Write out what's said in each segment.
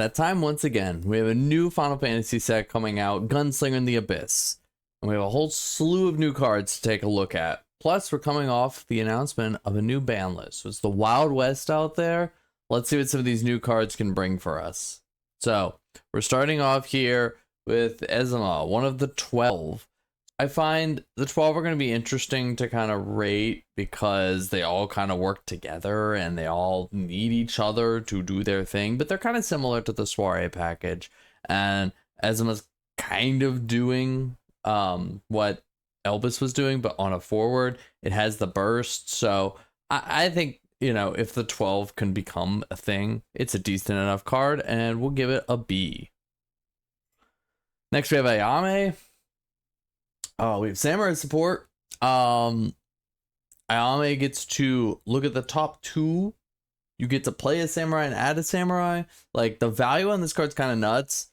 that time once again. We have a new Final Fantasy set coming out, Gunslinger in the Abyss. And we have a whole slew of new cards to take a look at. Plus, we're coming off the announcement of a new ban list. So it's the Wild West out there. Let's see what some of these new cards can bring for us. So, we're starting off here with Ezma, one of the 12. I find the 12 are going to be interesting to kind of rate because they all kind of work together and they all need each other to do their thing, but they're kind of similar to the Soiree package. And Ezma's kind of doing what Elvis was doing, but on a forward. It has the burst, so I think, you know, if the 12 can become a thing, it's a decent enough card, and we'll give it a B. Next, we have Ayame. We have Samurai support. Ayame gets to look at the top 2. You get to play a Samurai and add a Samurai. Like, the value on this card's kind of nuts,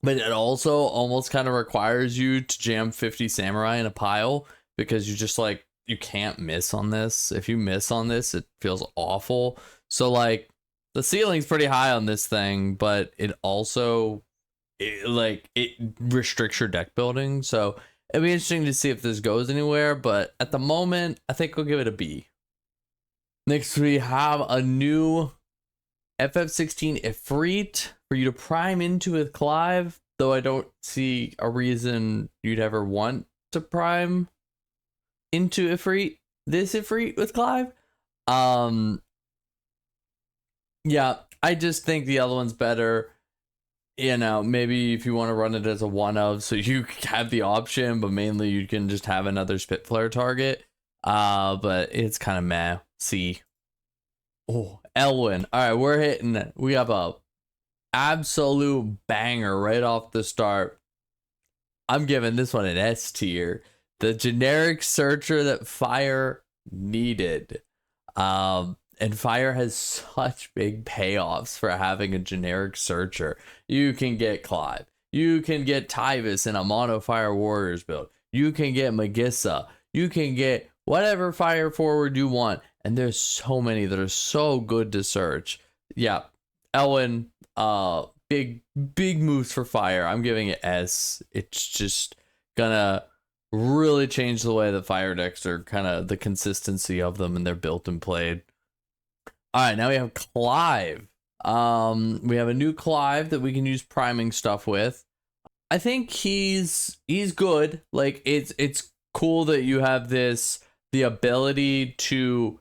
but it also almost kind of requires you to jam 50 Samurai in a pile because you just, like, you can't miss on this. If you miss on this, it feels awful. So, like, the ceiling's pretty high on this thing, but it also, it restricts your deck building. So, it'd be interesting to see if this goes anywhere, but at the moment, I think we'll give it a B. Next, we have a new FF16 Ifrit for you to prime into with Clive, though I don't see a reason you'd ever want to prime into Ifrit, this Ifrit with Clive. Yeah, I just think the other one's better. You know, maybe if you want to run it as a one of, so you have the option, but mainly you can just have another Spitflare target. But it's kind of meh. C. Oh, Elwyn. All right, we're hitting. We have a absolute banger right off the start. I'm giving this one an S tier. The generic searcher that Fire needed. And Fire has such big payoffs for having a generic searcher. You can get Clive. You can get Tyvis in a mono Fire Warriors build. You can get Magissa. You can get whatever Fire forward you want. And there's so many that are so good to search. Yeah, Elwyn, big moves for Fire. I'm giving it S. It's just gonna really change the way that Fire decks are, kind of the consistency of them, and they're built and played. All right, now we have Clive. We have a new Clive that we can use priming stuff with. I think he's good. Like, it's cool that you have the ability to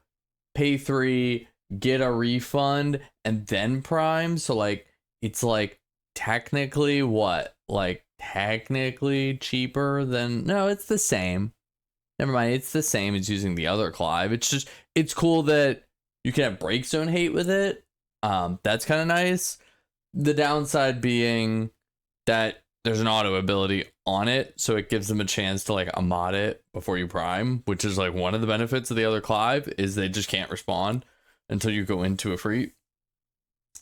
pay 3, get a refund, and then prime. So, like, it's like technically what? Like, technically cheaper than, no, it's the same. Never mind, it's the same as using the other Clive. It's just, it's cool that you can have break zone hate with it. That's kind of nice. The downside being that there's an auto ability on it, so it gives them a chance to, like, Amad it before you prime, which is, like, one of the benefits of the other Clive, is they just can't respond until you go into a free.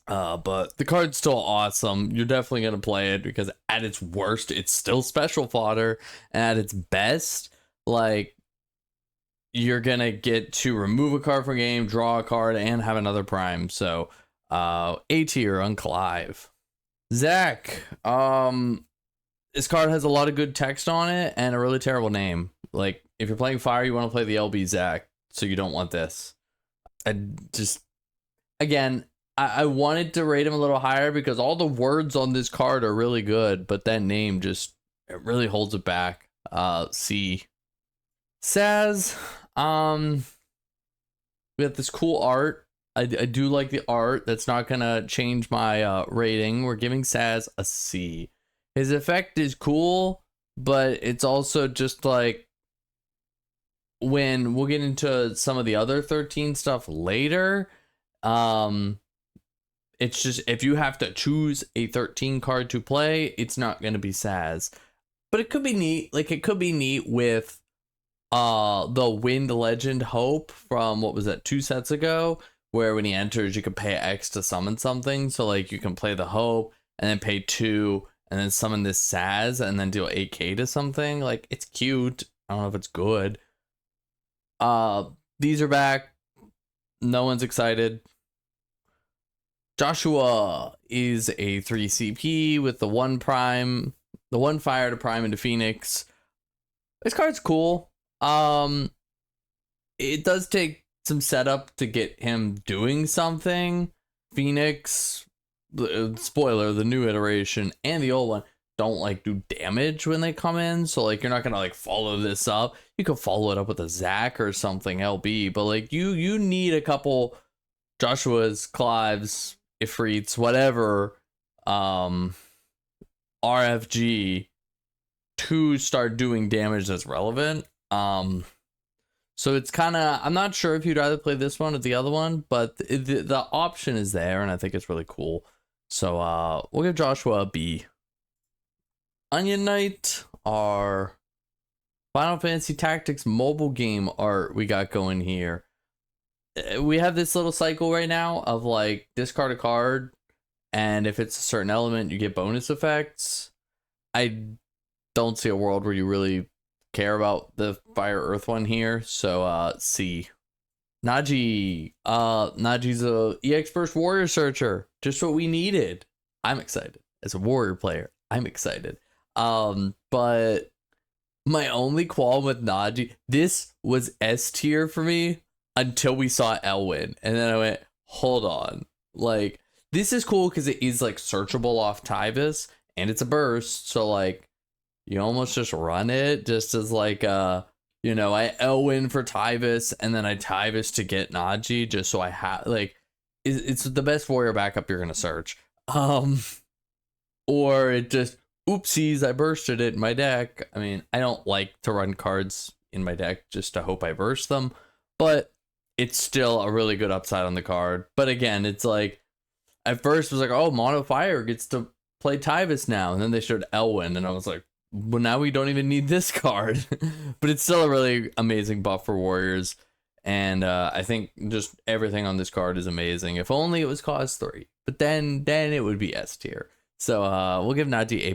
But the card's still awesome. You're definitely going to play it because at its worst, it's still special fodder. And at its best, like, you're going to get to remove a card from game, draw a card, and have another prime. So, A tier on Clive. Zach, this card has a lot of good text on it and a really terrible name. Like, if you're playing Fire, you want to play the LB Zach, so you don't want this. I wanted to rate him a little higher because all the words on this card are really good, but that name just, it really holds it back. C. Saz, we have this cool art. I do like the art. That's not gonna change my rating. We're giving Saz a C. His effect is cool, but it's also just like, when we'll get into some of the other 13 stuff later, it's just, if you have to choose a 13 card to play, it's not going to be Saz. But it could be neat. Like, it could be neat with the Wind Legend Hope from, what was that, 2 sets ago, where when he enters, you can pay X to summon something. So, like, you can play the Hope and then pay 2 and then summon this Saz and then deal 8k to something. Like, it's cute. I don't know if it's good. These are back. No one's excited. Joshua, is a 3 CP with the 1 prime, the 1 fire to prime into Phoenix. This card's cool. It does take some setup to get him doing something. Phoenix, spoiler, the new iteration and the old one don't like do damage when they come in, so like you're not gonna like follow this up. You could follow it up with a Zac or something LB, but like you need a couple Joshua's, Clives, Ifrits, whatever, RFG to start doing damage that's relevant. So it's kind of, I'm not sure if you'd rather play this one or the other one, but the option is there, and I think it's really cool. So we'll give Joshua a B. Onion Knight, our Final Fantasy Tactics mobile game art we got going here. We have this little cycle right now of like discard a card, and if it's a certain element, you get bonus effects. I don't see a world where you really care about the Fire Earth one here, so C. Naji. Naji's a EX Burst Warrior Searcher. Just what we needed. I'm excited. As a Warrior player, I'm excited. But my only qualm with Naji, this was S tier for me until we saw Elwyn, and then I went, hold on, like this is cool because it is like searchable off Tybus, and it's a burst, so like you almost just run it just as like you know, I Elwyn for Tybus and then I Tybus to get Naji just so I have like it's the best warrior backup you're gonna search. Or it just oopsies, I bursted it in my deck. I mean, I don't like to run cards in my deck just to hope I burst them, but it's still a really good upside on the card. But again, it's like at first it was like, oh, Mono Fire gets to play Tybus now, and then they showed Elwyn, and I was like, well, now we don't even need this card. But it's still a really amazing buff for warriors, and I think just everything on this card is amazing. If only it was cost 3, but then it would be S tier. So we'll give Naji A+.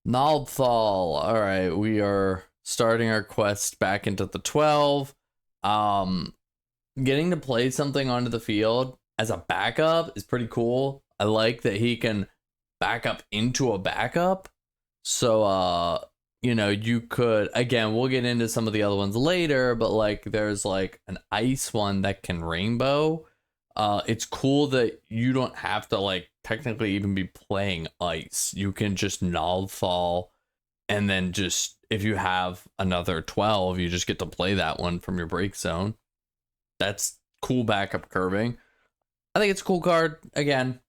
Naldthal. All right, we are starting our quest back into the 12. Getting to play something onto the field as a backup is pretty cool. I like that he can back up into a backup. So you know, you could, again, we'll get into some of the other ones later, but like there's like an ice one that can rainbow. It's cool that you don't have to like technically even be playing ice. You can just Naldthal, and then just if you have another 12, you just get to play that one from your break zone. That's cool backup curving. I think it's a cool card. Again,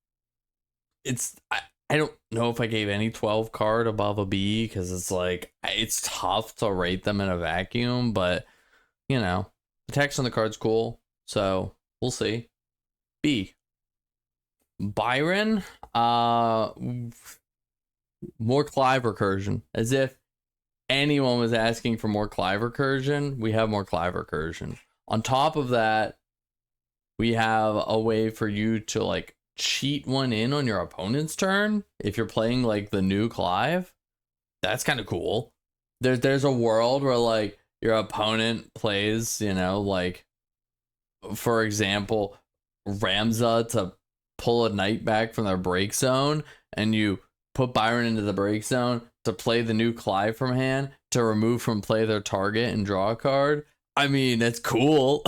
it's I don't know if I gave any 12 card above a B, because it's like it's tough to rate them in a vacuum, but you know, the text on the card's cool, so we'll see. B. Byron, more Clive recursion. As if anyone was asking for more Clive recursion, we have more Clive recursion. On top of that, we have a way for you to like cheat one in on your opponent's turn if you're playing like the new Clive. That's kind of cool. There's a world where like your opponent plays, you know, like for example, Ramza to pull a knight back from their break zone, and you put Byron into the break zone to play the new Clive from hand to remove from play their target and draw a card. I mean, that's cool.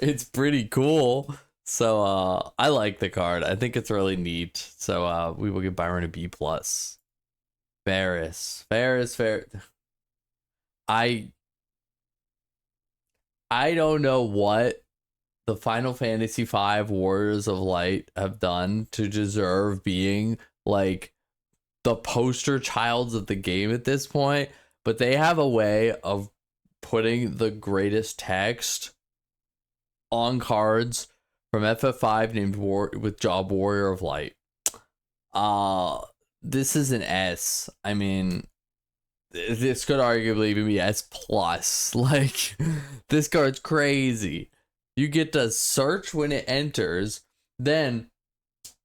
It's pretty cool. So I like the card. I think it's really neat. So we will give Byron a B+. Ferris. I don't know what the Final Fantasy V Warriors of Light have done to deserve being like the poster childs of the game at this point, but they have a way of putting the greatest text on cards from FF5 named with Job Warrior of Light. This is an S. I mean, this could arguably even be S+. Like, this card's crazy. You get to search when it enters, then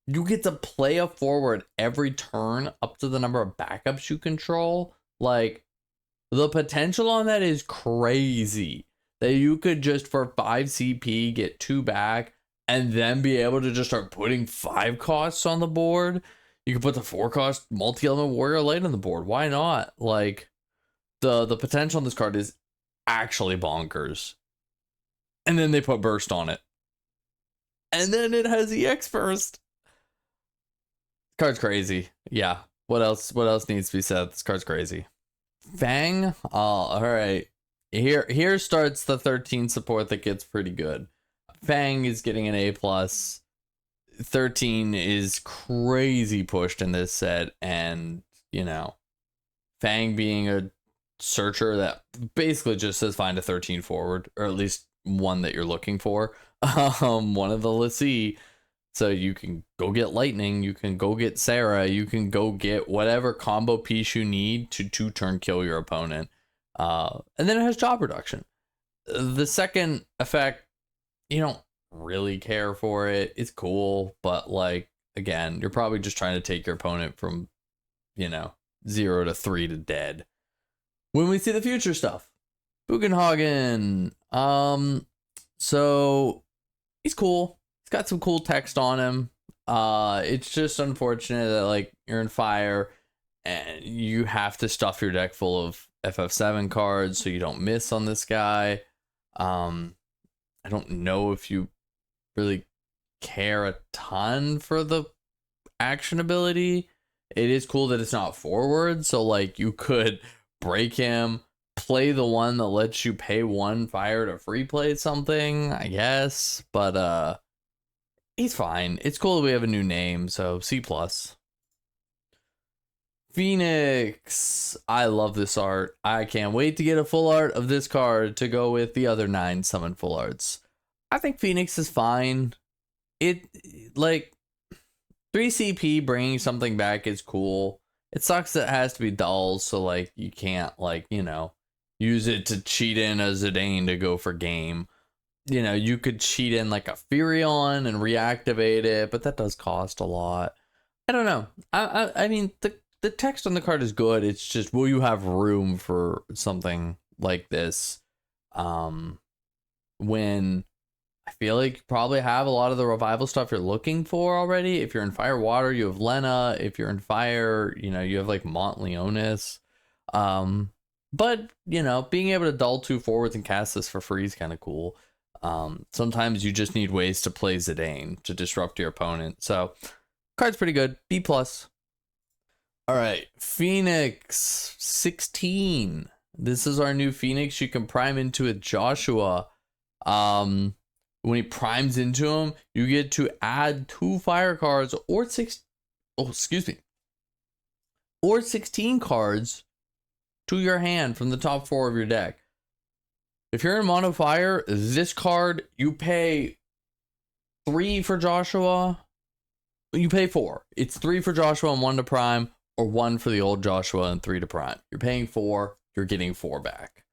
you get to play a forward every turn up to the number of backups you control. Like, the potential on that is crazy. That you could just for 5 CP get 2 back, and then be able to just start putting 5 costs on the board. You can put the 4 cost multi-element warrior light on the board. Why not? Like, the potential on this card is actually bonkers. And then they put burst on it. And then it has EX burst. Card's crazy. Yeah. What else needs to be said? This card's crazy. Fang. Oh, all right. Here starts the 13 support that gets pretty good. Fang is getting an A+. 13 is crazy pushed in this set, and you know, Fang being a searcher that basically just says find a 13 forward, or at least one that you're looking for. One of the Lassie. So you can go get Lightning, you can go get Sarah, you can go get whatever combo piece you need to 2-turn kill your opponent. And then it has job reduction. The second effect, you don't really care for it. It's cool, but like, again, you're probably just trying to take your opponent from, 0 to 3 to dead. When we see the future stuff, Bugenhagen. So he's cool. He's got some cool text on him. It's just unfortunate that like you're in fire and you have to stuff your deck full of FF7 cards so you don't miss on this guy. I don't know if you really care a ton for the action ability. It is cool that it's not forward, so like you could break him, play the one that lets you pay 1 fire to free play something, I guess, but he's fine. It's cool that we have a new name, so C+. Phoenix. I love this art. I can't wait to get a full art of this card to go with the other 9 summon full arts. I think Phoenix is fine. It, like, 3 CP bringing something back is cool. It sucks that it has to be dull, so, like, you can't, like, use it to cheat in a Zidane to go for game. You could cheat in like a Furion and reactivate it, but that does cost a lot. I don't know. I mean, the text on the card is good. It's just, will you have room for something like this? When I feel like you probably have a lot of the revival stuff you're looking for already. If you're in Fire Water, you have Lena. If you're in Fire, you have like Mont Leonis. But, being able to dull 2 forwards and cast this for free is kind of cool. Sometimes you just need ways to play Zidane to disrupt your opponent. So, card's pretty good. B+. All right, Phoenix 16. This is our new Phoenix. You can prime into a Joshua. When he primes into him, you get to add 2 fire cards or 16 cards to your hand from the top 4 of your deck. If you're in mono fire, this card, you pay 3 for Joshua. You pay 4. It's 3 for Joshua and 1 to prime, or 1 for the old Joshua and 3 to prime. You're paying 4, you're getting 4 back.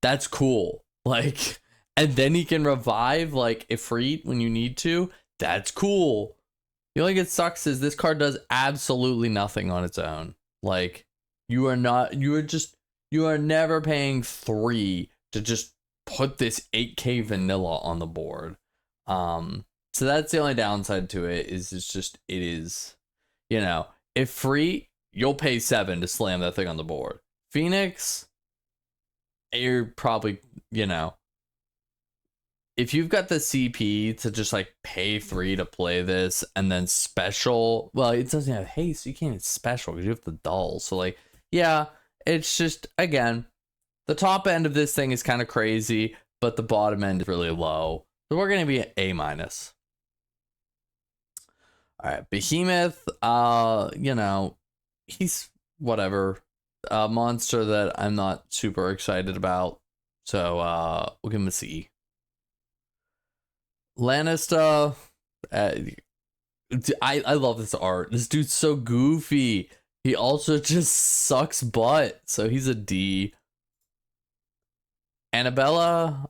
That's cool. Like, and then he can revive like Ifrit when you need to. That's cool. The only thing that sucks is this card does absolutely nothing on its own. Like, you are never paying 3 to just put this 8k vanilla on the board. So that's the only downside to it, is it is, if free, you'll pay 7 to slam that thing on the board. Phoenix, you're probably, if you've got the CP to just like pay 3 to play this and then special, well, it doesn't have haste, so you can't special because you have the dull. So like, yeah, it's just, again, the top end of this thing is kind of crazy, but the bottom end is really low. So we're going to be at A-. All right, Behemoth, he's whatever. A monster that I'm not super excited about. So we'll give him a C. Lannister, I love this art. This dude's so goofy. He also just sucks butt, so he's a D. Annabella,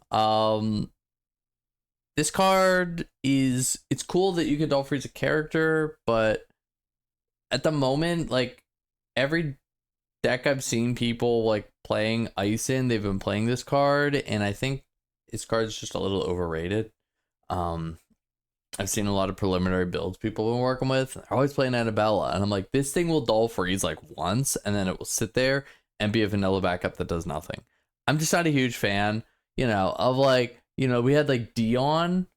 this card it's cool that you can dull freeze a character, but at the moment, like, every deck I've seen people like playing ice in, they've been playing this card, and I think this card's just a little overrated. I've seen a lot of preliminary builds people have been working with. They're always playing Annabella, and I'm like, this thing will dull freeze like once, and then it will sit there and be a vanilla backup that does nothing. I'm just not a huge fan, of like, we had like Dion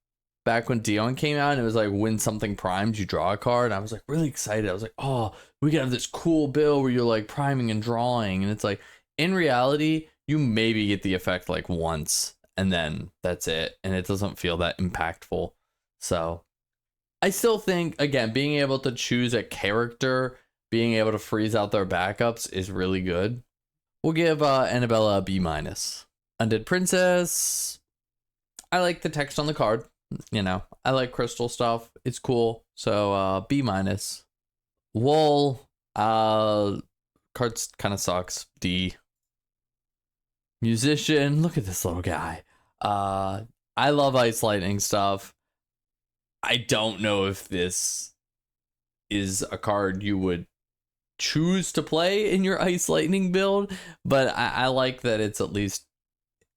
back when Dion came out, and it was like when something primes, you draw a card. And I was like really excited. I was like, oh, we could have this cool build where you're like priming and drawing, and it's like in reality, you maybe get the effect like once, and then that's it, and it doesn't feel that impactful. So I still think, again, being able to choose a character, being able to freeze out their backups is really good. We'll give Annabella a B-. Undead Princess, I like the text on the card. I like crystal stuff. It's cool. So B-. Wool, cards kind of sucks. D. Musician, look at this little guy. I love Ice Lightning stuff. I don't know if this is a card you would choose to play in your Ice Lightning build, but I like that it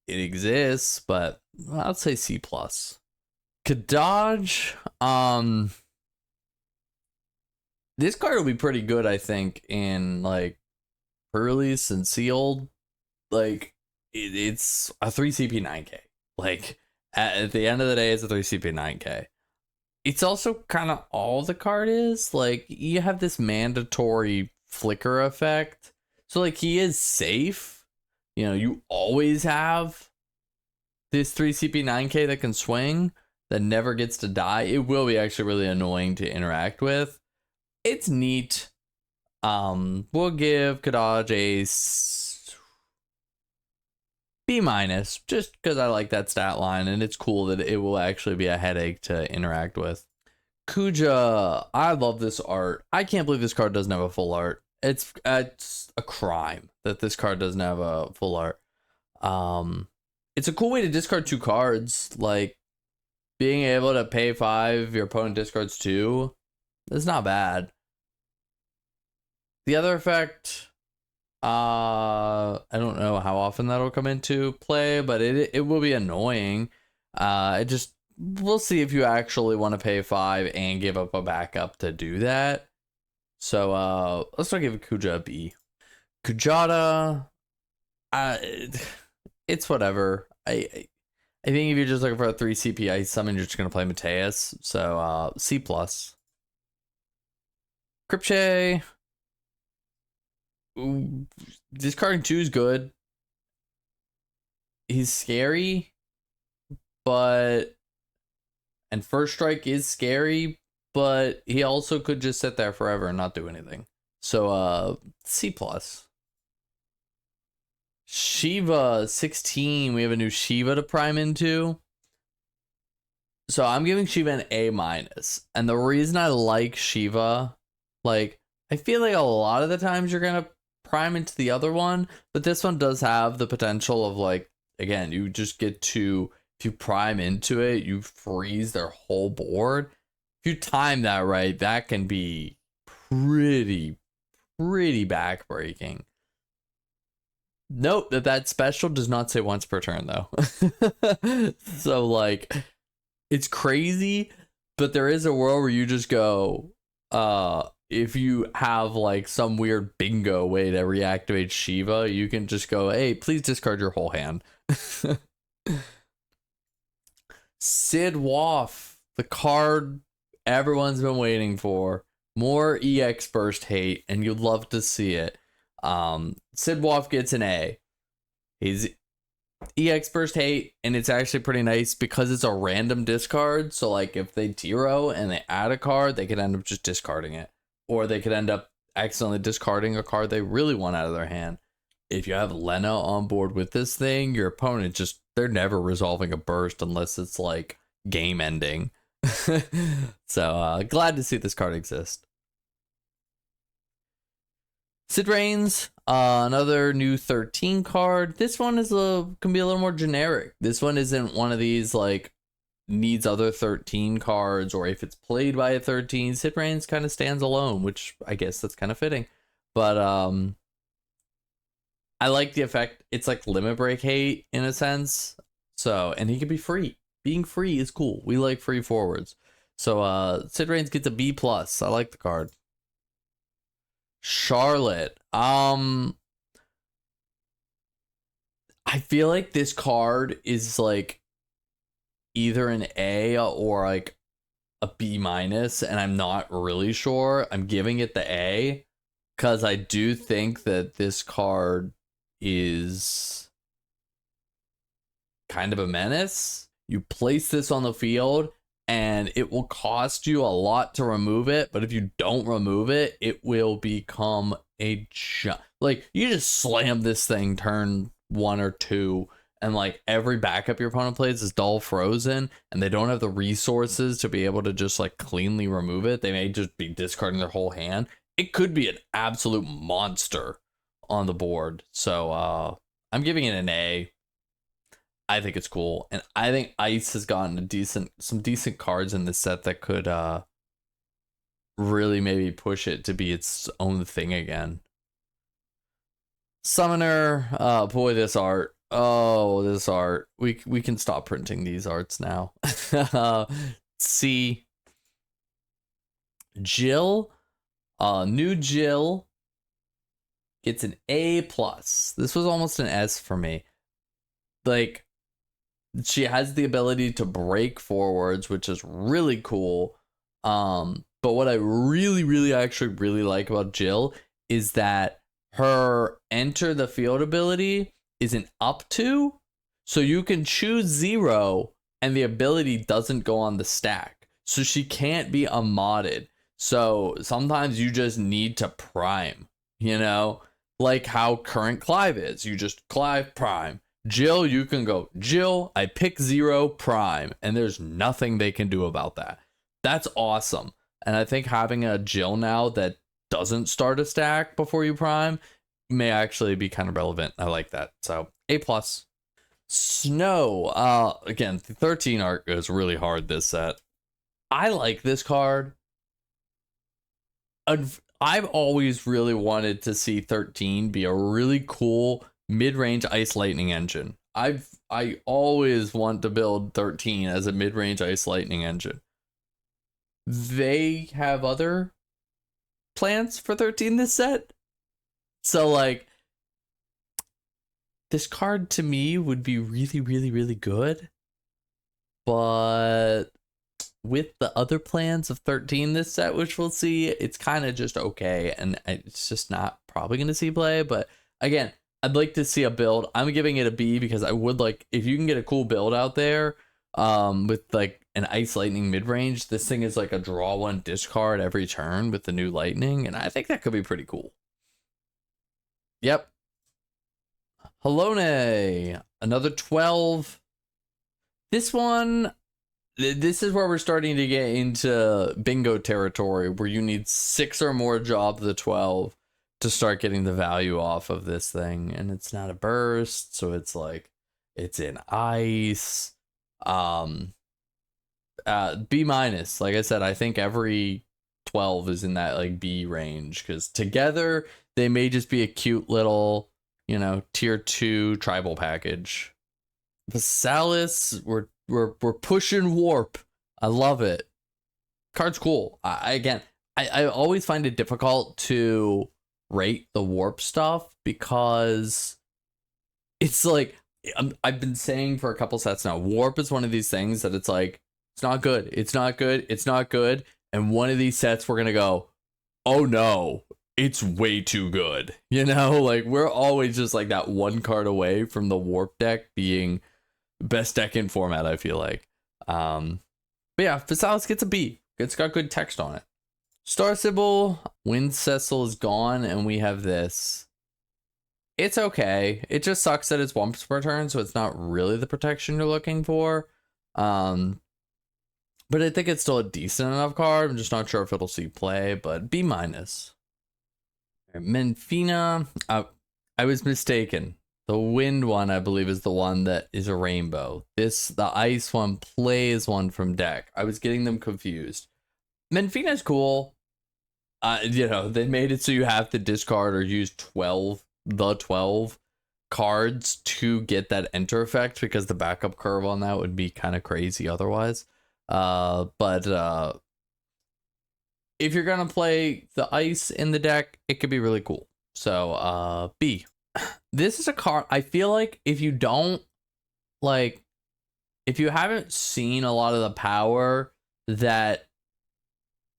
exists, but I'd say C+. Kadaj, this card will be pretty good, I think, in like pre-release and sealed. Like it's a 3 CP 9K. Like at the end of the day, it's a 3 CP 9K. It's also kind of all the card is. Like you have this mandatory flicker effect, so like he is safe. You always have this 3 CP 9K that can swing, that never gets to die. It will be actually really annoying to interact with. It's neat. We'll give Kadaj a B-, just because I like that stat line, and it's cool that it will actually be a headache to interact with. Kuja, I love this art. I can't believe this card doesn't have a full art. It's a crime that this card doesn't have a full art. It's a cool way to discard 2 cards. Like being able to pay 5, your opponent discards 2. It's not bad. The other effect, I don't know how often that'll come into play, but it will be annoying. We'll see if you actually want to pay 5 and give up a backup to do that. So let's not give Kuja a B. Kujata, it's whatever. I think if you're just looking for a 3 CP ice summon, you're just gonna play Mateus. So C+. Kripche, discarding 2 is good. He's scary, and First Strike is scary, but he also could just sit there forever and not do anything. So C+. Shiva 16, we have a new Shiva to prime into. So I'm giving Shiva an A-. And the reason I like Shiva, like I feel like a lot of the times you're gonna prime into the other one, but this one does have the potential of like, again, you just get to, if you prime into it, you freeze their whole board. If you time that right, that can be pretty backbreaking. Note that special does not say once per turn though. So like it's crazy, but there is a world where you just go, if you have like some weird bingo way to reactivate Shiva, you can just go, hey, please discard your whole hand. Sid Waff, the card everyone's been waiting for. More EX burst hate, and you'd love to see it. Sid Waff gets an A. He's EX burst hate, and it's actually pretty nice because it's a random discard. So like if they zero and they add a card, they could end up just discarding it, or they could end up accidentally discarding a card they really want out of their hand. If you have Lena on board with this thing, your opponent they're never resolving a burst unless it's like game ending. So glad to see this card exist. Sid Reigns, another new 13 card. This one can be a little more generic. This one isn't one of these like needs other 13 cards, or if it's played by a 13, Sid Reigns kind of stands alone, which I guess that's kind of fitting. But I like the effect. It's like limit break hate in a sense. So, and he can be free. Being free is cool. We like free forwards. So Sid Reigns gets a B plus. I like the card. Charlotte. I feel like this card is like either an A or like a B minus, and I'm not really sure. I'm giving it the A because I do think that this card is kind of a menace. You place this on the field and it will cost you a lot to remove it, but if you don't remove it, it will become a like you just slam this thing turn 1 or 2, and like every backup your opponent plays is dull frozen, and they don't have the resources to be able to just like cleanly remove it. They may just be discarding their whole hand. It could be an absolute monster on the board. So I'm giving it an A. I think it's cool, and I think Ice has gotten some decent cards in this set that could really maybe push it to be its own thing again. Summoner, boy, this art. Oh, this art. We can stop printing these arts now. C. Jill, new Jill gets an A plus. This was almost an S for me. Like, she has the ability to break forwards, which is really cool. But what I really actually really like about Jill is that her enter the field ability is an up to, so you can choose 0 and the ability doesn't go on the stack, so she can't be unmodded. So sometimes you just need to prime, you know, like how current Clive is. You just Clive prime. Jill, you can go, Jill, I pick 0 prime, and there's nothing they can do about that. That's awesome. And I think having a Jill now that doesn't start a stack before you prime may actually be kind of relevant. I like that. So A plus. Snow. Again, the 13 art goes really hard this set. I like this card. I've always really wanted to see 13 be a really cool mid-range Ice Lightning engine. I always want to build 13 as a mid-range Ice Lightning engine. They have other plans for 13 this set. So like this card to me would be really good. But with the other plans of 13 this set, which we'll see, it's kind of just okay, and it's just not probably going to see play. But again, I'd like to see a build. I'm giving it a B because I would like, if you can get a cool build out there with like an Ice Lightning mid-range, this thing is like a draw 1 discard every turn with the new Lightning, and I think that could be pretty cool. Yep. Halone, another 12. This one, this is where we're starting to get into bingo territory, where you need 6 or more jobs of 12 to start getting the value off of this thing. And it's not a burst, so it's like it's in ice. B minus. Like I said, I think every 12 is in that like B range, because together they may just be a cute little, you know, tier 2 tribal package. Vasalis, we're pushing warp. I love it. Card's cool. I always find it difficult to rate the warp stuff because it's like, I've been saying for a couple sets now, warp is one of these things that it's like, it's not good, it's not good, it's not good, and one of these sets we're gonna go, oh no, it's way too good, you know? Like, we're always just like that one card away from the warp deck being best deck in format, I feel like. But yeah, Vasalis gets a B. It's got good text on it. Star Sybil, Wind Cecil is gone, and we have this. It's okay. It just sucks that it's once per turn, so it's not really the protection you're looking for. But I think it's still a decent enough card. I'm just not sure if it'll see play, but B minus. Menfina, I was mistaken. The wind one, I believe, is the one that is a rainbow. The ice one plays one from deck. I was getting them confused. Menfina's cool. You know, they made it so you have to discard or use 12 cards to get that enter effect, because the backup curve on that would be kind of crazy otherwise. But if you're gonna play the ice in the deck, it could be really cool. So B. This is a card I feel like if you don't like, if you haven't seen a lot of the power that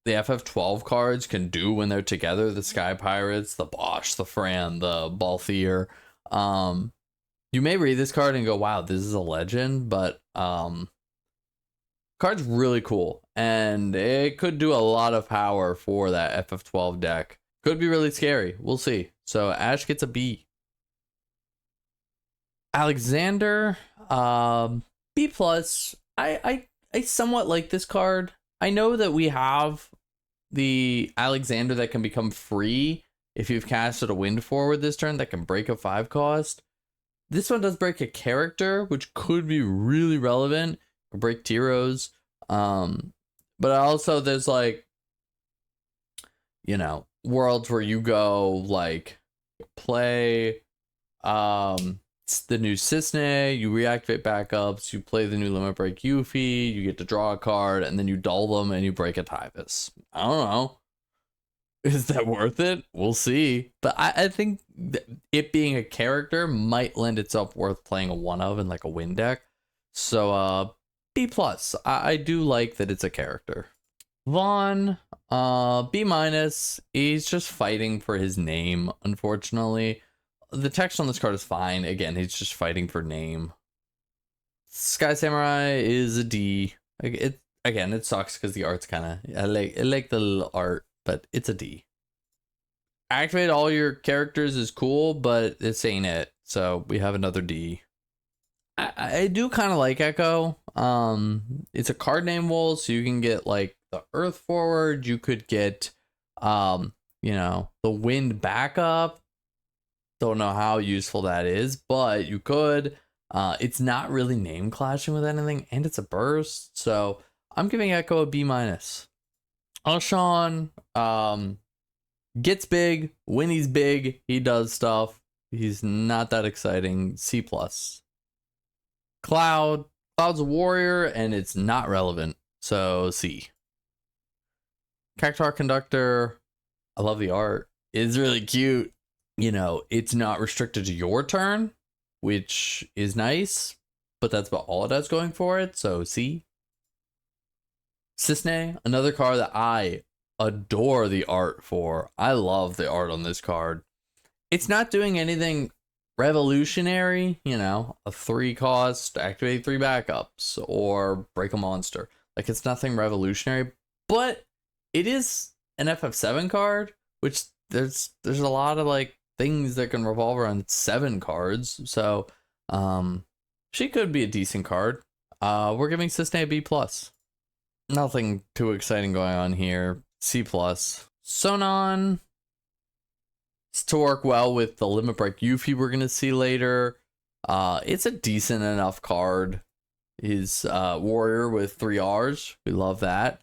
the FF12 cards can do when they're together, the Sky Pirates, the Bosch, the Fran, the Balthier, you may read this card and go, wow, this is a legend, but card's really cool, and it could do a lot of power for that FF12 deck. Could be really scary. We'll see. So Ash gets a B. Alexander, B plus. I somewhat like this card. I know that we have the Alexander that can become free if you've casted a Wind Forward this turn that can break a 5 cost. This one does break a character, which could be really relevant. Break Tiros. But also there's like, you know, worlds where you go like play the new Cisne, you reactivate backups, you play the new Limit Break Yuffie, you get to draw a card, and then you dull them and you break a Typhus. I don't know. Is that worth it? We'll see. But I think it being a character might lend itself worth playing a one of in like a win deck. So B plus. I do like that it's a character. Vaughn, B minus. He's just fighting for his name, unfortunately. The text on this card is fine. Again, he's just fighting for name. Sky Samurai is a D. It sucks because the art's kind of, I like the little art, but it's a D. Activate all your characters is cool, but this ain't it. So we have another D. I do kind of like Echo. It's a card name wool, so you can get like the Earth Forward. You could get, you know, the Wind backup. Don't know how useful that is, but you could. It's not really name clashing with anything, and it's a burst, so I'm giving Echo a B minus. Alshon gets big when he's big. He does stuff. He's not that exciting. C plus. Cloud's a warrior, and it's not relevant, so C. Cactuar Conductor, I love the art. It's really cute. You know, it's not restricted to your turn, which is nice, but that's about all it has going for it, so C. Cisne, another card that I adore the art for. I love the art on this card. It's not doing anything revolutionary, you know, a 3 cost, activate 3 backups, or break a monster. Like, it's nothing revolutionary, but it is an FF7 card, which there's a lot of like things that can revolve around 7 cards, so she could be a decent card. We're giving Cisne a B plus. Nothing too exciting going on here. C plus. Sonon, it's to work well with the Limit Break Yuffie we're gonna see later. It's a decent enough card. He's warrior with 3 Rs. We love that.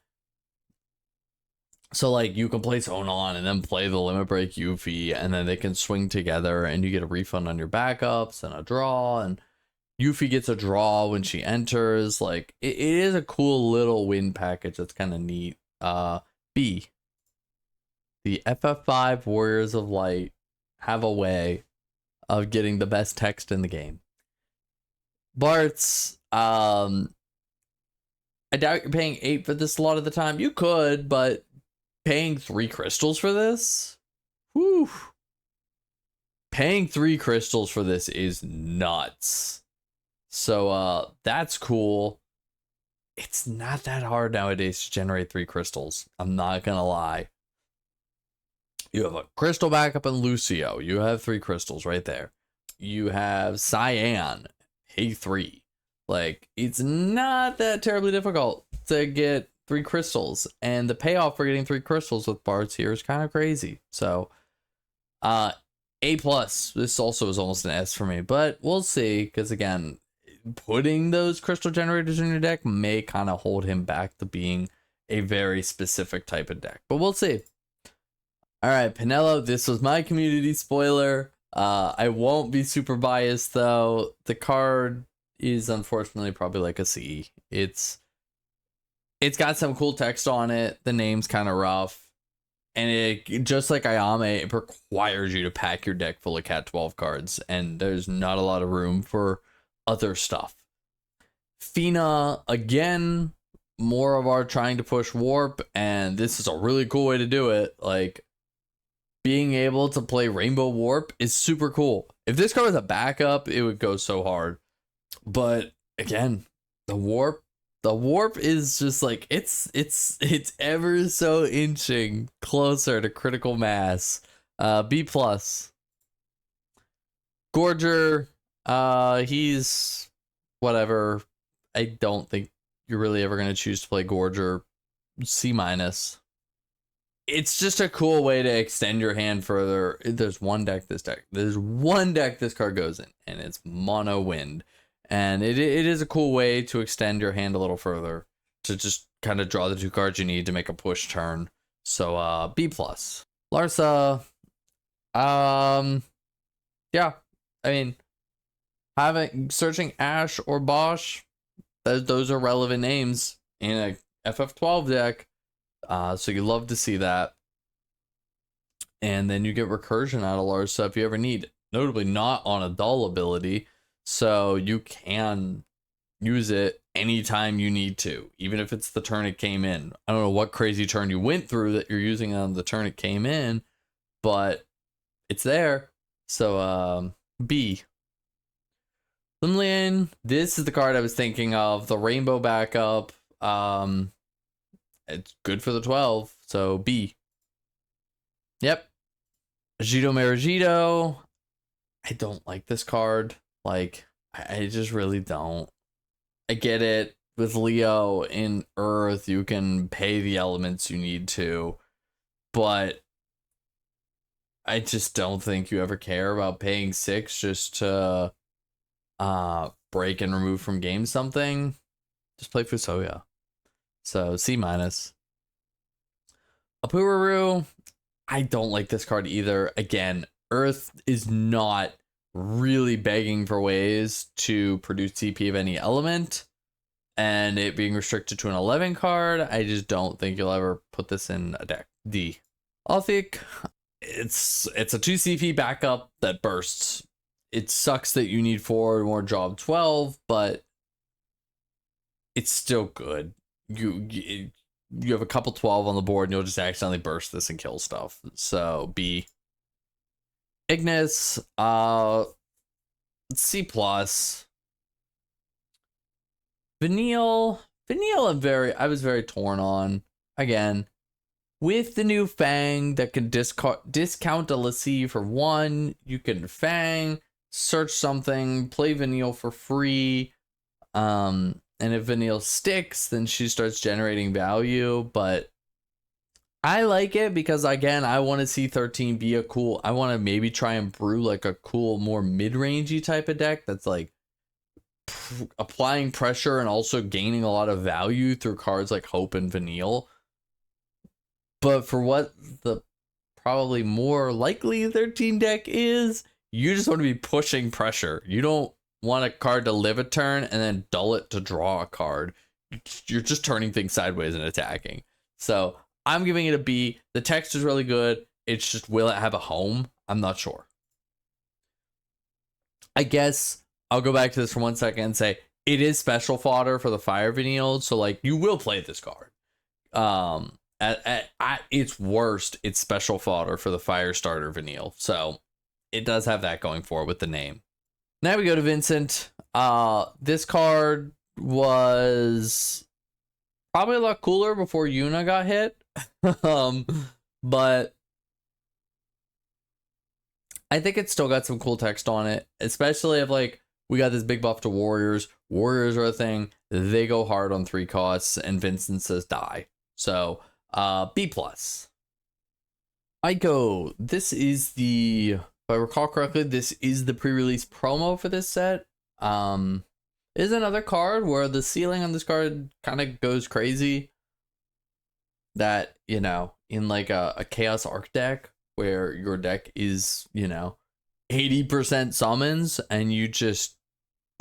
So like you can play Sonon and then play the Limit Break Yuffie, and then they can swing together and you get a refund on your backups and a draw, and Yuffie gets a draw when she enters. Like it is a cool little win package that's kind of neat. B. The FF5 Warriors of Light have a way of getting the best text in the game. Bart's, I doubt you're paying 8 for this a lot of the time. You could, but paying 3 crystals for this? Whew. Paying 3 crystals for this is nuts. So that's cool. It's not that hard nowadays to generate 3 crystals. I'm not gonna lie. You have a crystal backup in Lucio. You have 3 crystals right there. You have Cyan, pay 3. Like, it's not that terribly difficult to get 3 crystals. And the payoff for getting 3 crystals with Bards here is kind of crazy. So, A plus. This also is almost an S for me. But we'll see. Because, again, putting those crystal generators in your deck may kind of hold him back to being a very specific type of deck. But we'll see. All right, Pinello, this was my community spoiler. I won't be super biased, though. The card is unfortunately probably like a C. It's It's got some cool text on it. The name's kind of rough. And it, just like Ayame, it requires you to pack your deck full of Cat 12 cards. And there's not a lot of room for other stuff. Fina, again, more of our trying to push warp. And this is a really cool way to do it. Like, being able to play Rainbow Warp is super cool. If this card was a backup, it would go so hard. But again, the warp is just like it's ever so inching closer to critical mass. B plus. Gorger, he's whatever. I don't think you're really ever gonna choose to play Gorger. C minus. It's just a cool way to extend your hand further. There's one deck this card goes in, and it's Mono Wind. And it is a cool way to extend your hand a little further, to just kind of draw the 2 cards you need to make a push turn. So B plus. Larsa, yeah, I mean, searching Ash or Bosch, those are relevant names in a FF12 deck. So you love to see that. And then you get recursion out of Larsa if you ever need it. Notably not on a dull ability. So you can use it anytime you need to, even if it's the turn it came in. I don't know what crazy turn you went through that you're using on the turn it came in, but it's there. So B. Limlian, this is the card I was thinking of, the rainbow backup. It's good for the 12, so B. Yep. Jido Merijido. I don't like this card. Like, I just really don't. I get it. With Leo in Earth, you can pay the elements you need to. But I just don't think you ever care about paying 6 just to break and remove from game something. Just play Fusoya. So C minus. Apuraru, I don't like this card either. Again, Earth is not really begging for ways to produce CP of any element, and it being restricted to an 11 card, I just don't think you'll ever put this in a deck. D. Althic, it's a 2 CP backup that bursts. It sucks that you need 4 more job 12, but it's still good. You have a couple 12 on the board and you'll just accidentally burst this and kill stuff. So B. Ignis, C plus. Vanille, I was very torn on. Again, with the new Fang that can discount a Lassie for 1, you can Fang, search something, play Vanille for free. And if Vanille sticks, then she starts generating value. But I like it because, again, I want to see 13 be a cool... I want to maybe try and brew like a cool, more mid-rangey type of deck that's like applying pressure and also gaining a lot of value through cards like Hope and Vanille. But for what the probably more likely 13 deck is, you just want to be pushing pressure. You don't want a card to live a turn and then dull it to draw a card. You're just turning things sideways and attacking. So I'm giving it a B. The text is really good. It's just, will it have a home? I'm not sure. I guess I'll go back to this for 1 second and say it is special fodder for the Fire Vanille. So like, you will play this card. At its worst, it's special fodder for the Fire Starter Vanille. So it does have that going for it with the name. Now we go to Vincent. This card was probably a lot cooler before Yuna got hit. But I think it's still got some cool text on it, especially if like we got this big buff to Warriors. Warriors are a thing. They go hard on 3 costs, and Vincent says die. So B plus. Aiko, this is the... If I recall correctly, this is the pre-release promo for this set. Is another card where the ceiling on this card kind of goes crazy. That, you know, in like a Chaos Arc deck where your deck is, you know, 80% summons and you just,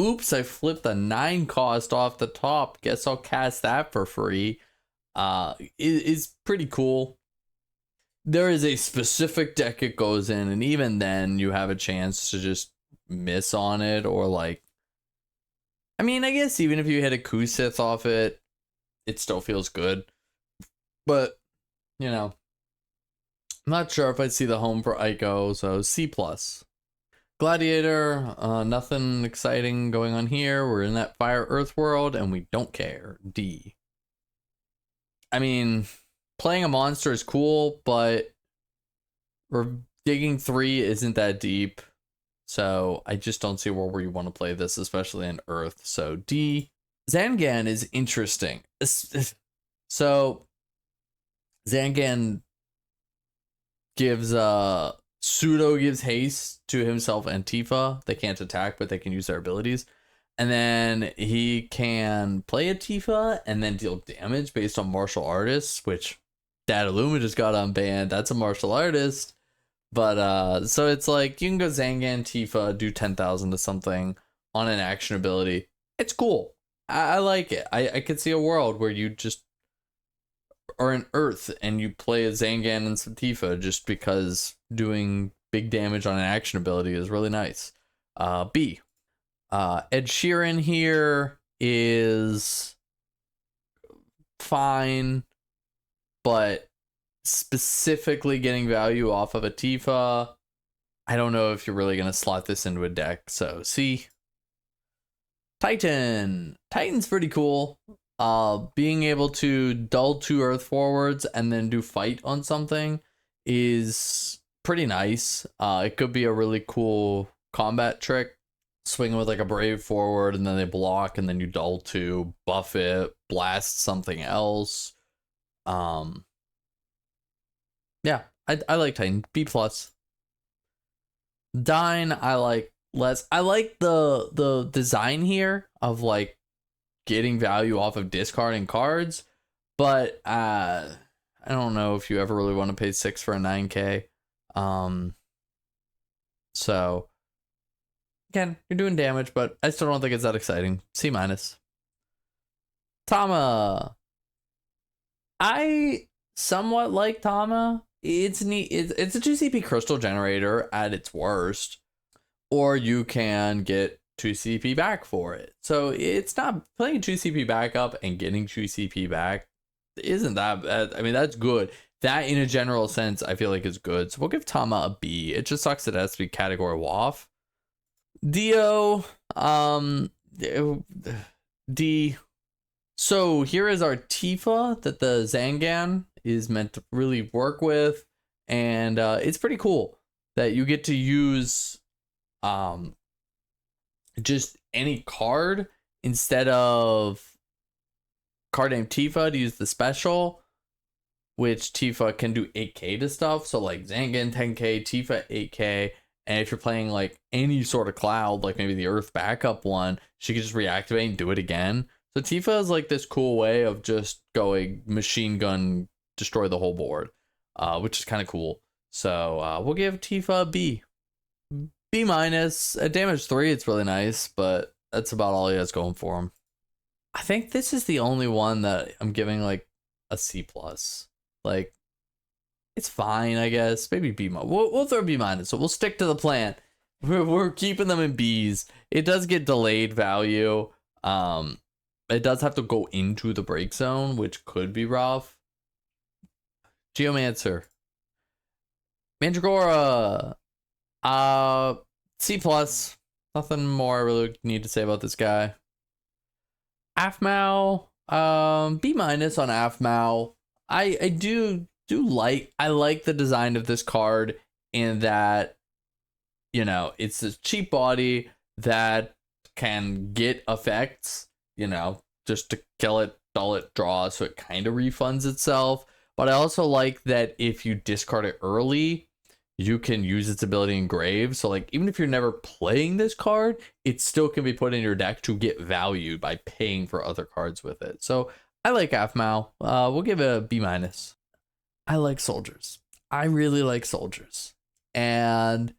oops, I flipped the 9 cost off the top. Guess I'll cast that for free. is pretty cool. There is a specific deck it goes in, and even then you have a chance to just miss on it, or like, I mean, I guess even if you hit a Kusith off it, it still feels good. But, you know, I'm not sure if I'd see the home for Ico, so C+. Gladiator, nothing exciting going on here. We're in that Fire Earth world, and we don't care. D. I mean, playing a monster is cool, but digging 3 isn't that deep. So I just don't see where you want to play this, especially in Earth. So D. Zangan is interesting. So Zangan gives pseudo gives haste to himself and Tifa. They can't attack, but they can use their abilities. And then he can play a Tifa and then deal damage based on martial artists, which Dadaluma just got unbanned. That's a martial artist. But so it's like you can go Zangan, Tifa, do 10,000 to something on an action ability. It's cool. I like it. I could see a world where you just are in Earth and you play a Zangan and some Tifa just because doing big damage on an action ability is really nice. B. Ed Sheeran here is fine, but specifically getting value off of a Tifa, I don't know if you're really going to slot this into a deck. So C. Titan's pretty cool. Being able to dull 2 Earth forwards and then do fight on something is pretty nice. It could be a really cool combat trick. Swing with like a Brave forward and then they block and then you dull 2, buff it, blast something else. Yeah, I like Titan. B+. Dine, I like less. I like the design here of like getting value off of discarding cards, but I don't know if you ever really want to pay 6 for a 9K. So again, you're doing damage, but I still don't think it's that exciting. C-. Tama. I somewhat like Tama. It's neat. It's a 2 CP crystal generator at its worst, or you can get 2 CP back for it. So it's not playing 2 CP backup and getting 2 CP back isn't that bad. I mean, that's good. That in a general sense, I feel like is good. So we'll give Tama a B. It just sucks that it has to be category WAF. Dio, D. So here is our Tifa that the Zangan is meant to really work with, and it's pretty cool that you get to use just any card instead of card named Tifa to use the special, which Tifa can do 8K to stuff. So like Zangan 10K, Tifa 8K. And if you're playing like any sort of cloud, like maybe the Earth backup one, she can just reactivate and do it again. So Tifa is like this cool way of just going machine gun, destroy the whole board, which is kind of cool. So we'll give Tifa a B. B-. At damage 3, it's really nice, but that's about all he has going for him. I think this is the only one that I'm giving like a C+. Like, it's fine, I guess. Maybe B-. We'll throw B-. So we'll stick to the plan. We're keeping them in B's. It does get delayed value. It does have to go into the break zone, which could be rough. Geomancer. Mandragora. C+. Nothing more I really need to say about this guy. Aphmau. B- on Aphmau. I do like the design of this card in that, you know, it's a cheap body that can get effects, you know, just to kill it, dull it, draw, so it kind of refunds itself. But I also like that if you discard it early, you can use its ability Engrave. So like, even if you're never playing this card, it still can be put in your deck to get value by paying for other cards with it. So I like Aphmau. We'll give it a B-. I like soldiers. I really like soldiers. And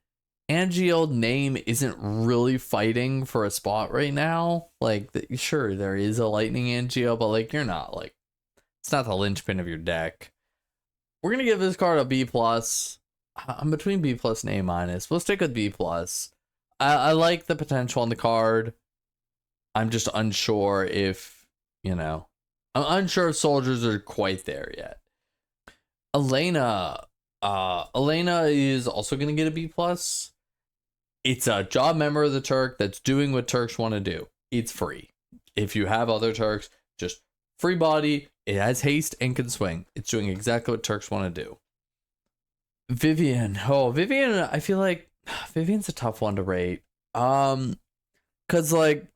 Angeal name isn't really fighting for a spot right now. Like, sure, there is a lightning Angeal, but like, you're not like It's not the linchpin of your deck. We're gonna give this card a B plus. I'm between B plus and A minus. We'll stick with B plus. I like the potential on the card. I'm just unsure if, I'm unsure if soldiers are quite there yet. Elena is also gonna get a B plus. It's a job member of the Turk that's doing what Turks want to do. It's free. If you have other Turks, just free body. It has haste and can swing. It's doing exactly what Turks want to do. Vivian. Oh, Vivian, I feel like Vivian's a tough one to rate. Cause like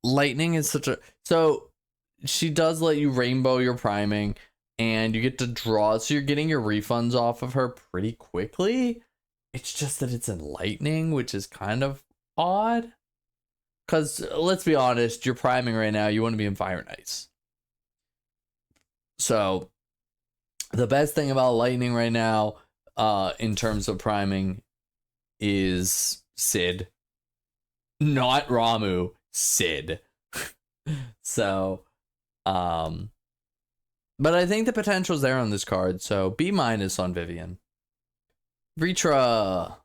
lightning is such a, so she does let you rainbow your priming and you get to draw, so you're getting your refunds off of her pretty quickly. It's just that it's in lightning, which is kind of odd. Cause let's be honest, you're priming right now, you want to be in fire and ice. So the best thing about lightning right now, in terms of priming, is Sid. Not Ramu, Sid. So, but I think the potential's there on this card, so B minus on Vivian. Ritra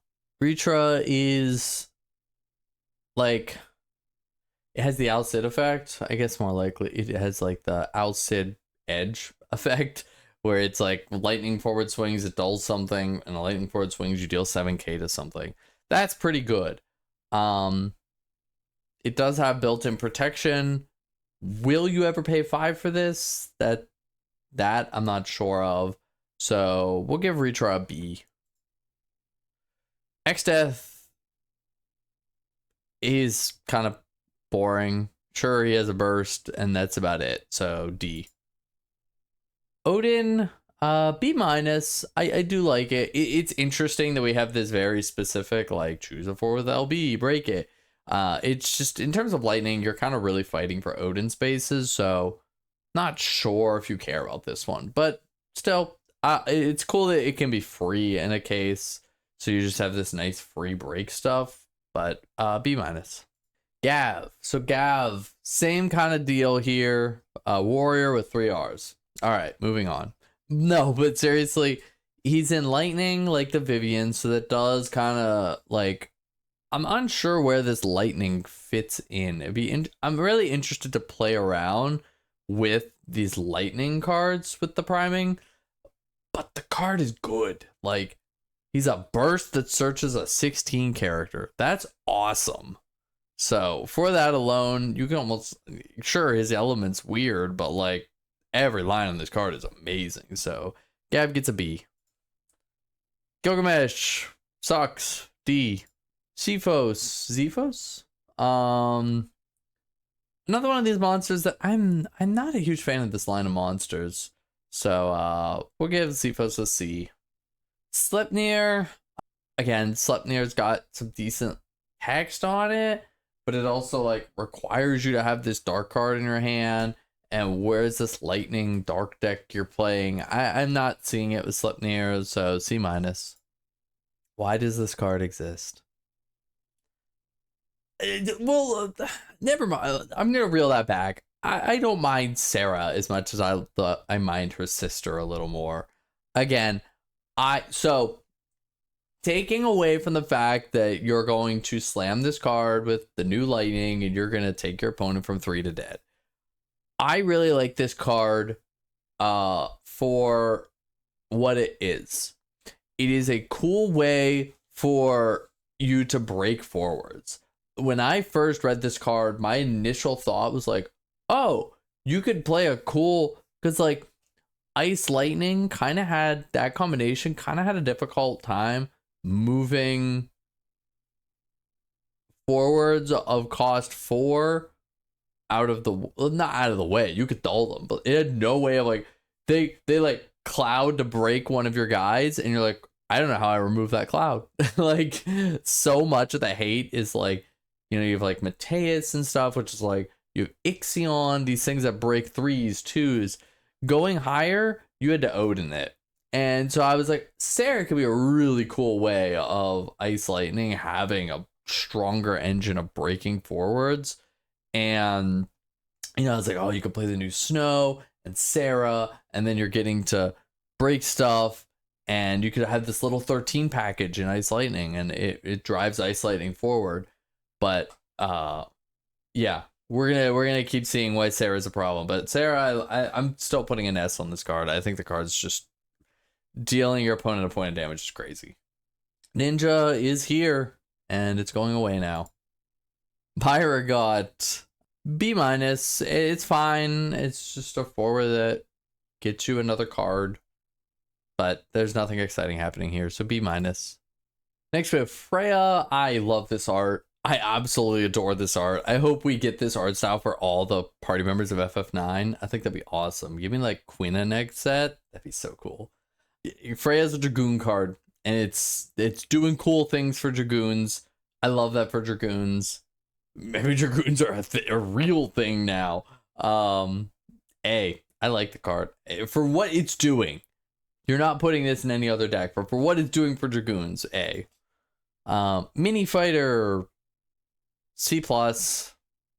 is like, it has the Al Cid effect. I guess more likely it has like the Al Cid edge effect, where it's like lightning forward swings, it dulls something, and a lightning forward swings, you deal 7k to something. That's pretty good. It does have built-in protection. Will you ever pay 5 for this? That I'm not sure of. So we'll give Ritra a B. X-Death is kind of boring. Sure, he has a burst, and that's about it. So D. Odin, B minus. I do like it. It's interesting that we have this very specific, like, choose a 4 with LB, break it. It's just, in terms of lightning, you're kind of really fighting for Odin spaces, so not sure if you care about this one. But still, it's cool that it can be free in a case, so you just have this nice free break stuff. But B minus. Gav. So Gav, same kind of deal here. Warrior with 3 Rs. All right, moving on. No, but seriously, he's in lightning like the Vivian, so that does kind of like, I'm unsure where this lightning fits in. I'm really interested to play around with these lightning cards with the priming, but the card is good. Like, he's a burst that searches a 16 character. That's awesome. So for that alone, you can almost, sure, his element's weird, but like every line on this card is amazing. So Gav gets a B. Gilgamesh sucks. D. Zephos. Another one of these monsters that I'm not a huge fan of this line of monsters. So we'll give Zephos a C. Sleipnir. Again, Sleipnir's got some decent text on it, but it also like requires you to have this dark card in your hand. And where's this lightning dark deck you're playing? I'm not seeing it with Sleipnir, so C minus. Why does this card exist? Well, never mind. I'm gonna reel that back. I don't mind Sarah as much as I mind her sister a little more. Again, so taking away from the fact that you're going to slam this card with the new lightning and you're gonna take your opponent from 3 to dead. I really like this card for what it is. It is a cool way for you to break forwards. When I first read this card, my initial thought was like, oh, you could play a cool, because like Ice Lightning kind of had that combination, kind of had a difficult time moving forwards of cost 4 out of the, well, not out of the way, you could dull them, but it had no way of like, they like cloud to break one of your guys, and you're like, I don't know how I remove that cloud. Like, so much of the hate is like, you have like Mateus and stuff, which is like, you have Ixion, these things that break 3s, 2s. Going higher, you had to Odin it. And so I was like, Sarah could be a really cool way of Ice Lightning having a stronger engine of breaking forwards. And, I was like, oh, you could play the new Snow. and Sarah, and then you're getting to break stuff, and you could have this little 13 package in Ice Lightning, and it drives Ice Lightning forward. But yeah, we're gonna keep seeing why Sarah's a problem. But Sarah, I'm still putting an S on this card. I think the card's just dealing your opponent a point of damage is crazy. Ninja is here, and it's going away now. Pyra got B-. It's fine. It's just a forward that gets you another card. But there's nothing exciting happening here, so B-. Next we have Freya. I love this art. I absolutely adore this art. I hope we get this art style for all the party members of FF9. I think that'd be awesome. Give me like Quina next set. That'd be so cool. Freya's a Dragoon card, and it's doing cool things for Dragoons. I love that for Dragoons. Maybe Dragoons are a real thing now. I like the card. For what it's doing. You're not putting this in any other deck, but for what it's doing for Dragoons, A. Mini Fighter, C+.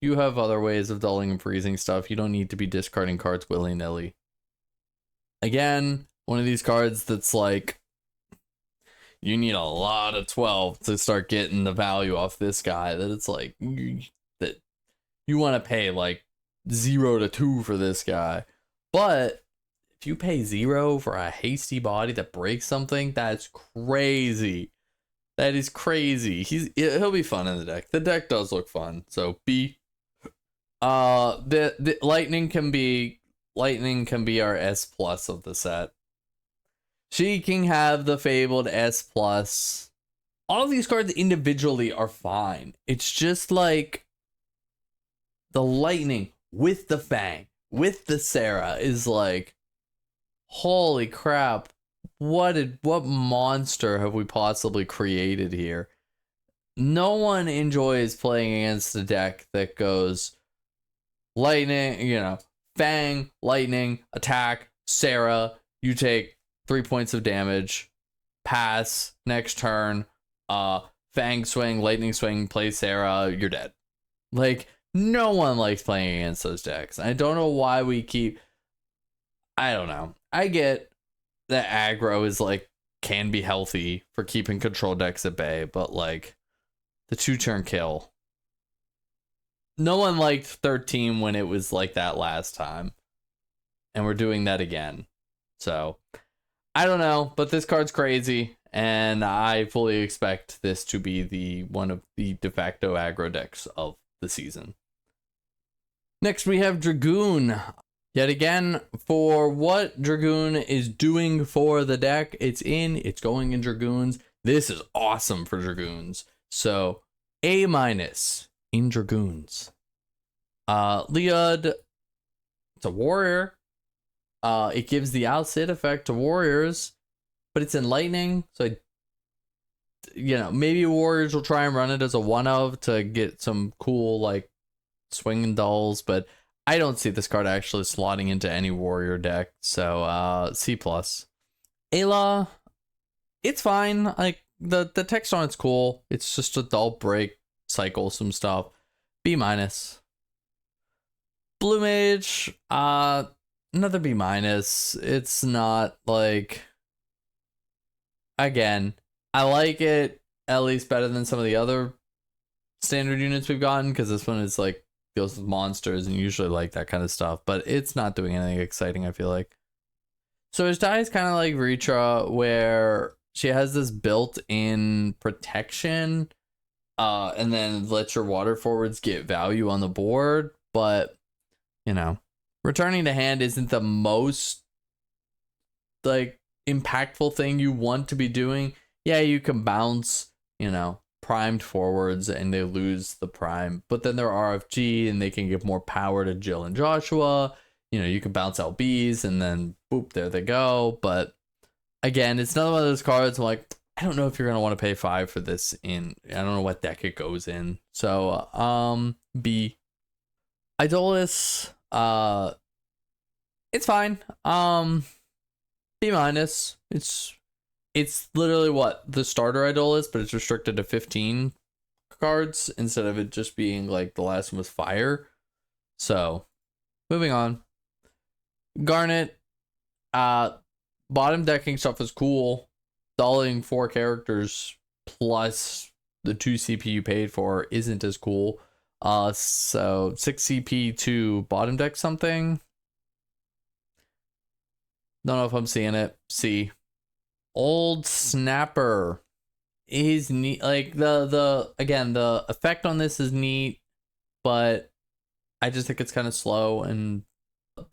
You have other ways of dulling and freezing stuff. You don't need to be discarding cards willy-nilly. Again, one of these cards that's like, you need a lot of 12 to start getting the value off this guy, that it's like, that you want to pay like 0 to 2 for this guy. But if you pay 0 for a hasty body that breaks something, that's crazy. That is crazy. He'll be fun in the deck. The deck does look fun. So B. The lightning can be our S+ of the set. She can have the fabled S+. All of these cards individually are fine. It's just like the lightning with the Fang, with the Sarah is like, holy crap. What monster have we possibly created here? No one enjoys playing against a deck that goes lightning, Fang, lightning, attack, Sarah, you take 3 points of damage, pass, next turn, Fang swing, lightning swing, play Sarah, you're dead. Like, no one likes playing against those decks. I don't know why I don't know. I get that aggro is like, can be healthy for keeping control decks at bay, but like, the 2-turn kill. No one liked 13 when it was like that last time. And we're doing that again. So, I don't know, but this card's crazy, and I fully expect this to be one of the de facto aggro decks of the season. Next, we have Dragoon. Yet again, for what Dragoon is doing for the deck, it's going in Dragoons. This is awesome for Dragoons. So, A- in Dragoons. Leod, it's a warrior. It gives the outsit effect to warriors, but it's in lightning, so maybe warriors will try and run it as a 1-of to get some cool like swing and dulls, but I don't see this card actually slotting into any warrior deck, so C+. Ayla, it's fine. Like the text on it's cool. It's just a dull break, cycle some stuff. B-. Blue Mage, another B-. It's not like, again, I like it at least better than some of the other standard units we've gotten, because this one is like deals with monsters and usually like that kind of stuff, but it's not doing anything exciting, I feel like. So his die is kind of like Ritra, where she has this built-in protection, and then lets your water forwards get value on the board, but returning to hand isn't the most like impactful thing you want to be doing. Yeah, you can bounce, primed forwards and they lose the prime, but then they're RFG and they can give more power to Jill and Joshua. You can bounce LBs and then boop, there they go. But again, it's another one of those cards I'm like, I don't know if you're gonna want to pay 5 for this I don't know what deck it goes in. So B. Idolus, it's fine. B-. It's literally what the starter idol is, but it's restricted to 15 cards instead of it just being like the last one was fire. So, moving on. Garnet, bottom decking stuff is cool. Stalling 4 characters plus the 2 CP you paid for isn't as cool. So 6 CP to bottom deck something. Don't know if I'm seeing it. See. Old Snapper is neat. Like the again, the effect on this is neat, but I just think it's kind of slow, and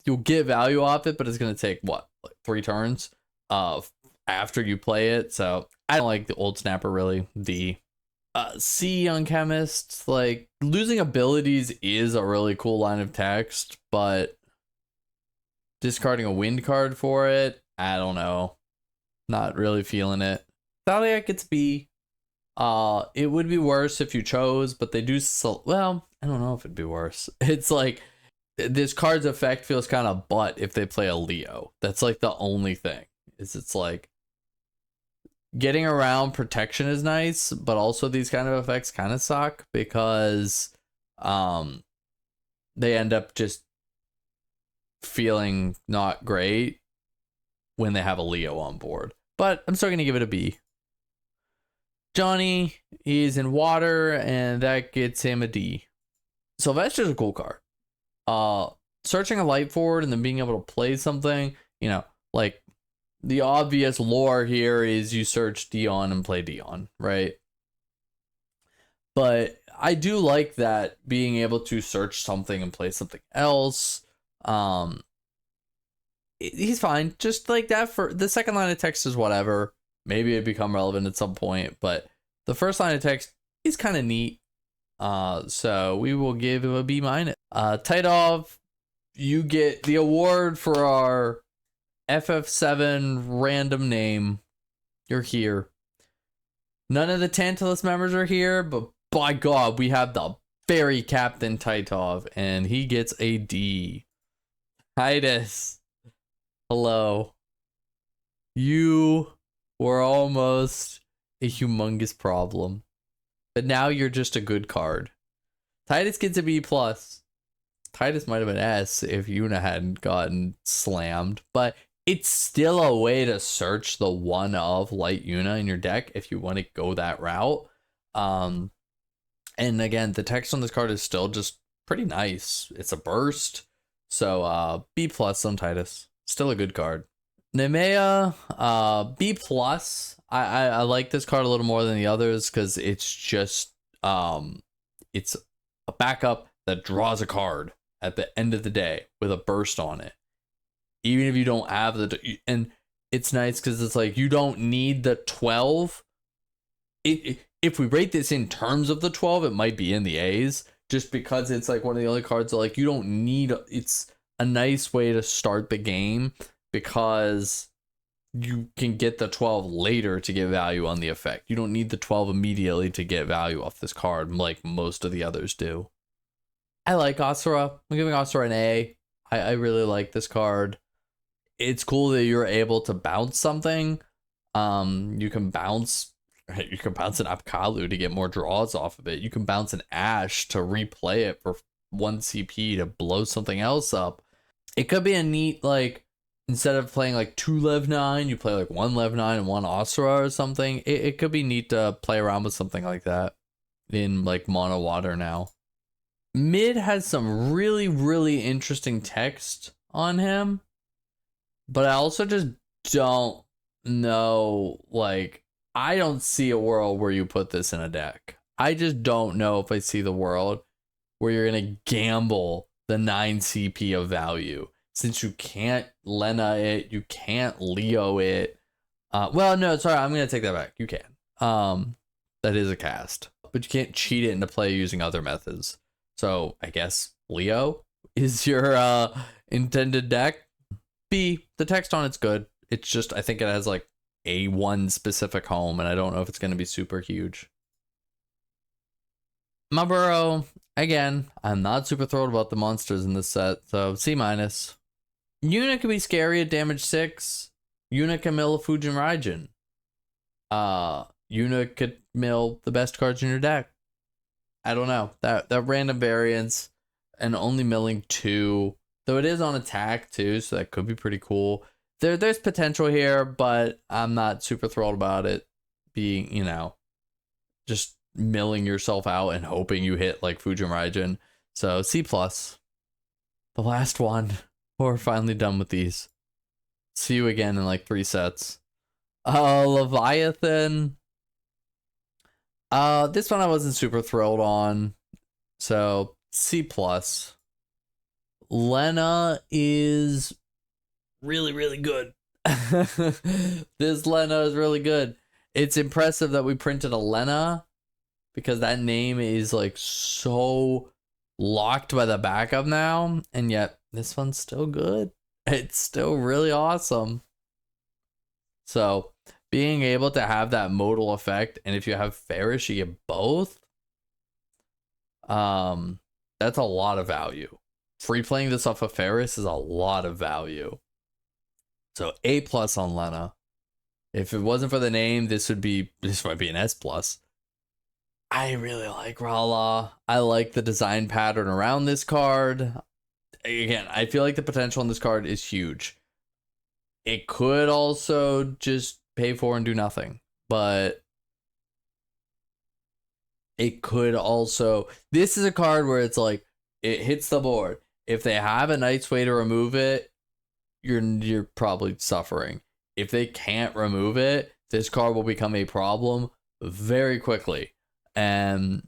you'll get value off it, but it's gonna take what, like 3 turns after you play it. So I don't like the Old Snapper really. The C Young Chemist, like losing abilities is a really cool line of text, but discarding a wind card for it, I don't know. Not really feeling it. Thalia gets B. It would be worse if you chose, but they do well, I don't know if it'd be worse. It's like this card's effect feels kind of butt if they play a Leo. That's like the only thing. It's like getting around protection is nice, but also these kind of effects kind of suck because they end up just feeling not great when they have a Leo on board. But I'm still going to give it a B. Johnny is in water, and that gets him a D. Sylvester's a cool card. Searching a light forward and then being able to play something, you know, like the obvious lore here is you search Dion and play Dion, right? But I do like that, being able to search something and play something else. He's fine. Just like that. For the second line of text is whatever. Maybe it become relevant at some point, but the first line of text is kind of neat. So we will give him a B minus. Titov, you get the award for our FF7 random name. You're here. None of the Tantalus members are here, but by God, we have the very Captain Titov, and he gets a D. Titus, hello. You were almost a humongous problem, but now you're just a good card. Titus gets a B plus. Titus might have been S if Yuna hadn't gotten slammed, but it's still a way to search the one of Light Yuna in your deck if you want to go that route. And again, the text on this card is still just pretty nice. It's a burst. So B plus on Titus. Still a good card. Nemea, B plus. I like this card a little more than the others because it's just it's a backup that draws a card at the end of the day with a burst on it. Even if you don't have and it's nice because it's like you don't need the 12. If we rate this in terms of the 12, it might be in the A's, just because it's like one of the only cards that like you don't need. It's a nice way to start the game because you can get the 12 later to get value on the effect. You don't need the 12 immediately to get value off this card like most of the others do. I like Asura. I'm giving Asura an A. I really like this card. It's cool that you're able to bounce something. You can bounce an Apkalu to get more draws off of it. You can bounce an Ash to replay it for 1 CP to blow something else up. It could be a neat, like, instead of playing like 2 Lev 9, you play like 1 Lev 9 and 1 Asura or something. It could be neat to play around with something like that in like mono water now. Mid has some really, really interesting text on him, but I also just don't know, like, I don't see a world where you put this in a deck. I just don't know if I see the world where you're going to gamble the 9 CP of value, since you can't Lena it, you can't Leo it. Well, no, sorry, I'm going to take that back. You can. That is a cast, but you can't cheat it into play using other methods. So I guess Leo is your intended deck. B, the text on it's good. It's just, I think it has like a one specific home, and I don't know if it's going to be super huge. Maburo, again, I'm not super thrilled about the monsters in this set, so C minus. Yuna can be scary at damage 6. Yuna can mill a Fujin Raijin. Yuna could mill the best cards in your deck. I don't know. That random variance and only milling 2 though it is on attack too, so that could be pretty cool. There's potential here, but I'm not super thrilled about it being, you know, just milling yourself out and hoping you hit like Fujin Raijin. So C+. The last one. We're finally done with these. See you again in like 3 sets. Leviathan. This one I wasn't super thrilled on. So C+. Lena is really, really good. This Lena is really good. It's impressive that we printed a Lena because that name is like so locked by the backup now, and yet this one's still good. It's still really awesome. So being able to have that modal effect, and if you have Ferris, you get both. That's a lot of value. Free playing this off of Ferris is a lot of value. So A+ on Lena. If it wasn't for the name, this might be an S+. I really like Rala. I like the design pattern around this card. Again, I feel like the potential on this card is huge. It could also just pay for and do nothing, but it could also, this is a card where it's like, it hits the board. If they have a nice way to remove it, you're probably suffering. If they can't remove it, this card will become a problem very quickly. And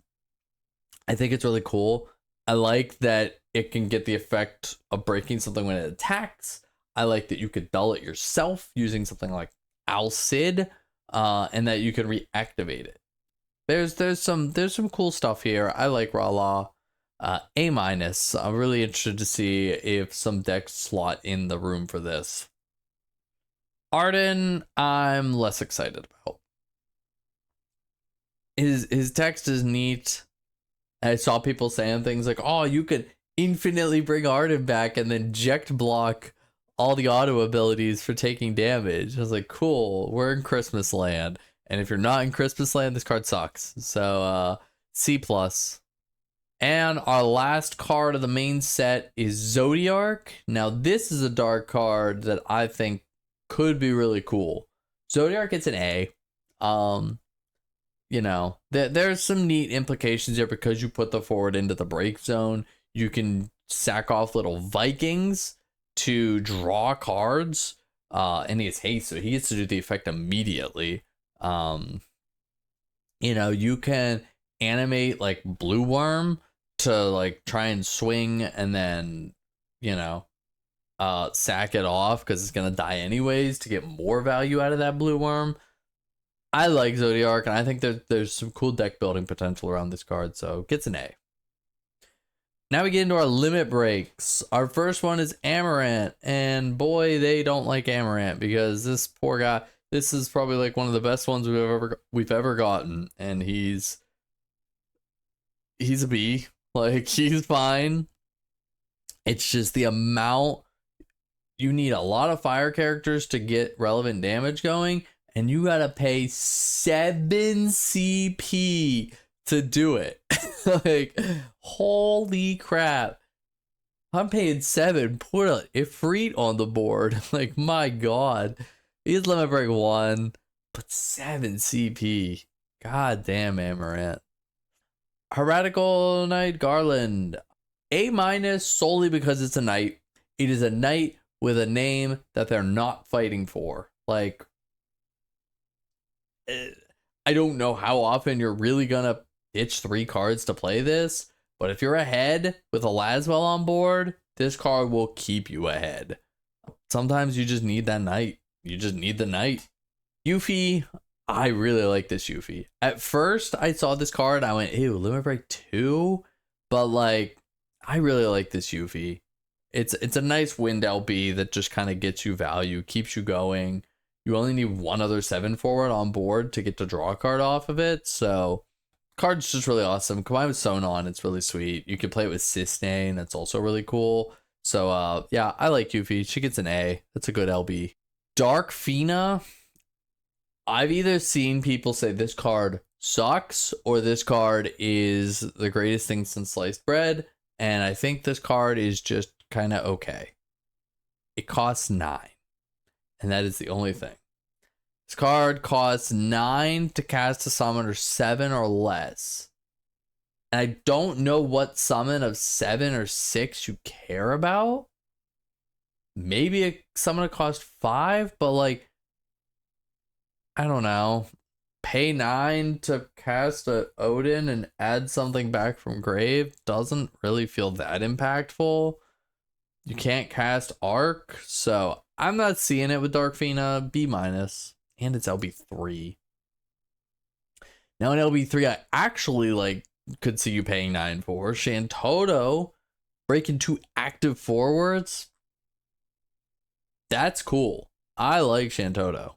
I think it's really cool. I like that it can get the effect of breaking something when it attacks. I like that you could dull it yourself using something like Al Cid, and that you can reactivate it. There's some cool stuff here. I like Rala. A-. I'm really interested to see if some decks slot in the room for this. Arden, I'm less excited about. His text is neat. I saw people saying things like, oh, you could infinitely bring Arden back and then eject block all the auto abilities for taking damage. I was like, cool, we're in Christmas land. And if you're not in Christmas land, this card sucks. So C+. And our last card of the main set is Zodiark. Now, this is a dark card that I think could be really cool. Zodiark gets an A. You know, there's some neat implications here because you put the forward into the break zone. You can sack off little Vikings to draw cards. And he has haste, so he gets to do the effect immediately. You know, you can animate like Blue Worm to like try and swing and then, you know, sack it off because it's gonna die anyways to get more value out of that Blue Worm. I like Zodiark, and I think there's some cool deck building potential around this card, so gets an A. Now we get into our limit breaks. Our first one is Amaranth, and boy, they don't like Amaranth because this poor guy, this is probably like one of the best ones we've ever gotten, and he's a B. Like, he's fine. It's just the amount, you need a lot of fire characters to get relevant damage going, and you gotta pay 7 CP to do it. Like, holy crap. I'm paying 7, put an Ifrit on the board. Like, my god. He's limit break 1, but 7 CP. God damn, Amaranth. Heretical Knight Garland. A- solely because it's a knight. It is a knight with a name that they're not fighting for. Like, I don't know how often you're really gonna pitch 3 cards to play this, but if you're ahead with a Laswell on board, this card will keep you ahead. Sometimes you just need that knight. You just need the knight. Yuffie, I really like this Yuffie. At first, I saw this card, I went, ew, limit break 2? But like, I really like this Yuffie. It's a nice wind LB that just kind of gets you value, keeps you going. You only need one other 7 forward on board to get to draw a card off of it. So, card's just really awesome. Combined with Sonon, it's really sweet. You can play it with Sistane, that's also really cool. So, yeah, I like Yuffie. She gets an A. That's a good LB. Dark Fina. I've either seen people say this card sucks or this card is the greatest thing since sliced bread. And I think this card is just kind of okay. It costs 9. And that is the only thing. This card costs 9 to cast a summon or 7 or less. And I don't know what summon of 7 or 6 you care about. Maybe a summon that costs 5, but like, I don't know. Pay 9 to cast a Odin and add something back from grave doesn't really feel that impactful. You can't cast Arc, so I'm not seeing it with Darkfina. B-, and it's LB3. Now in LB3, I actually like could see you paying 9 for Shantoto breaking 2 active forwards. That's cool. I like Shantoto.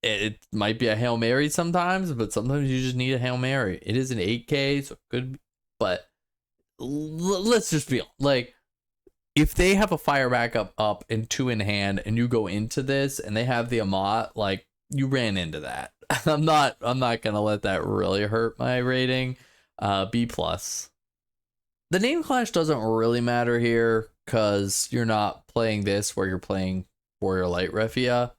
It might be a Hail Mary sometimes, but sometimes you just need a Hail Mary. It is an 8K, so it could, but let's just be like, if they have a fire backup up and 2 in hand, and you go into this and they have the Amat, like, you ran into that. I'm not gonna let that really hurt my rating. B+. The name clash doesn't really matter here because you're not playing this where you're playing Warrior Light Refia.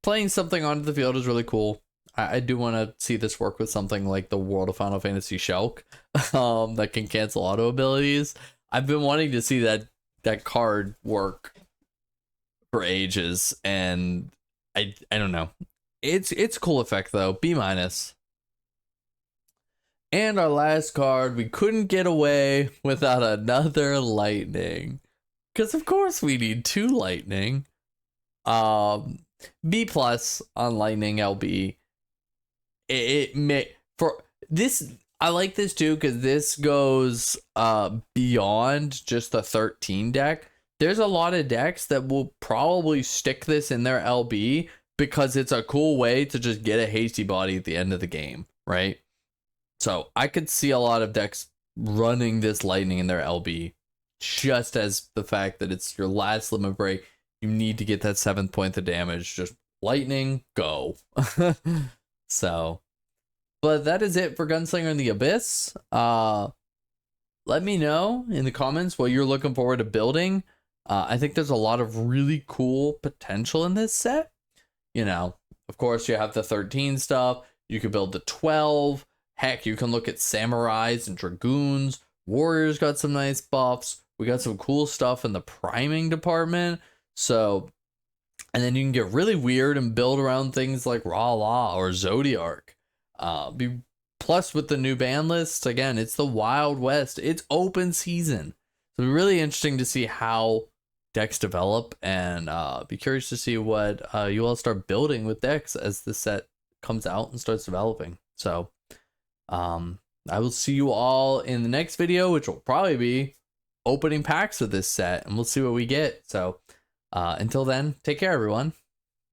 Playing something onto the field is really cool. I do want to see this work with something like the World of Final Fantasy Shulk that can cancel auto abilities. I've been wanting to see that card work for ages, and I don't know. It's a cool effect though. B-. And our last card, we couldn't get away without another lightning, because of course we need 2 lightning. B+ on lightning LB. It may for this. I like this too because this goes beyond just the 13 deck. There's a lot of decks that will probably stick this in their LB because it's a cool way to just get a hasty body at the end of the game, right? So I could see a lot of decks running this lightning in their LB just as the fact that it's your last limit break. You need to get that 7th point of damage. Just lightning, go. So, but that is it for Gunslinger in the Abyss. Let me know in the comments what you're looking forward to building. I think there's a lot of really cool potential in this set. You know, of course, you have the 13 stuff. You could build the 12. Heck, you can look at Samurais and Dragoons. Warriors got some nice buffs. We got some cool stuff in the priming department. So, and then you can get really weird and build around things like Ra-La or Zodiark. Plus with the new ban list, again, it's the Wild West. It's open season. So it'll be really interesting to see how decks develop, and be curious to see what you all start building with decks as the set comes out and starts developing. So I will see you all in the next video, which will probably be opening packs of this set, and we'll see what we get. So until then, take care, everyone.